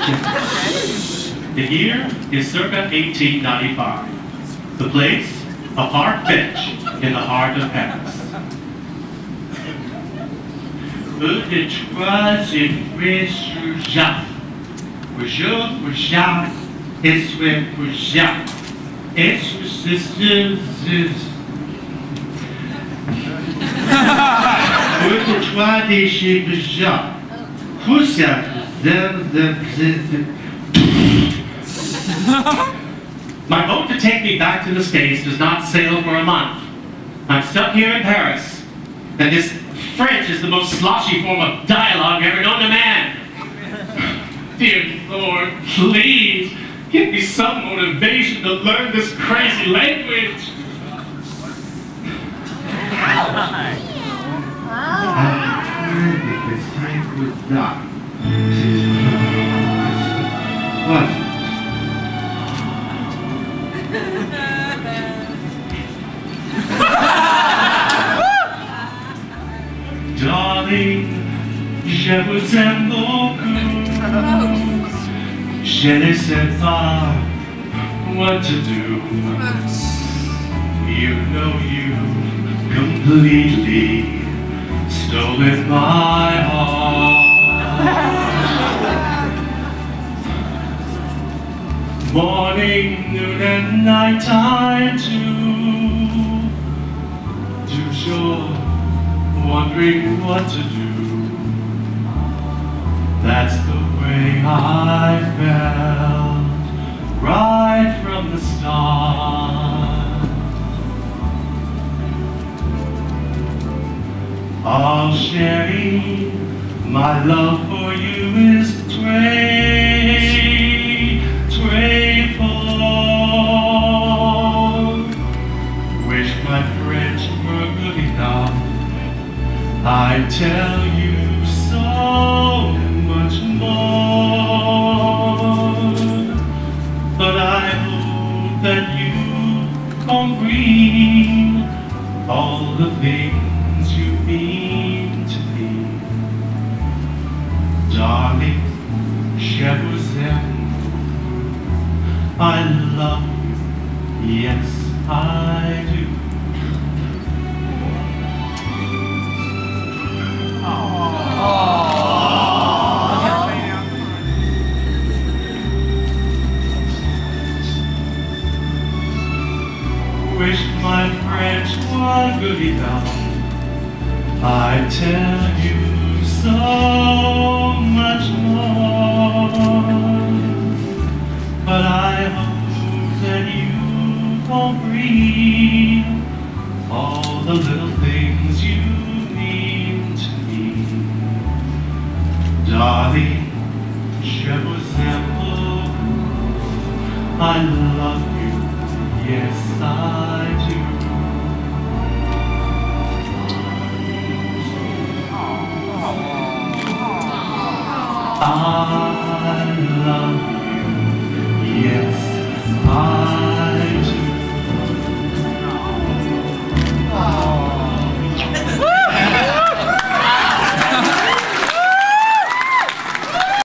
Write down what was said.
The year is circa 1895. The place, a park bench in the heart of Paris. My boat to take me back to the States does not sail for a month. I'm stuck here in Paris, and this French is the most sloshy form of dialogue ever known to man. Dear Lord, please, give me some motivation to learn this crazy language. What? Darling, je vous aime beaucoup. Je ne sais pas what to do. You know you completely stolen my heart. Morning, noon, and night time too. Toujours wondering what to do. That's the way I felt right from the start. Oh, chérie, my love for you is très fort. Wish my French were good enough. I tell you so much more, but I hope that you comprehend all the things you mean to me. Darling, je vous aime. I love you, yes I do. Wish my French were good enough. I tell you so much more, but I hope that you comprehend all the little things you mean to me. Darling, je vous aime beaucoup. I love you, yes I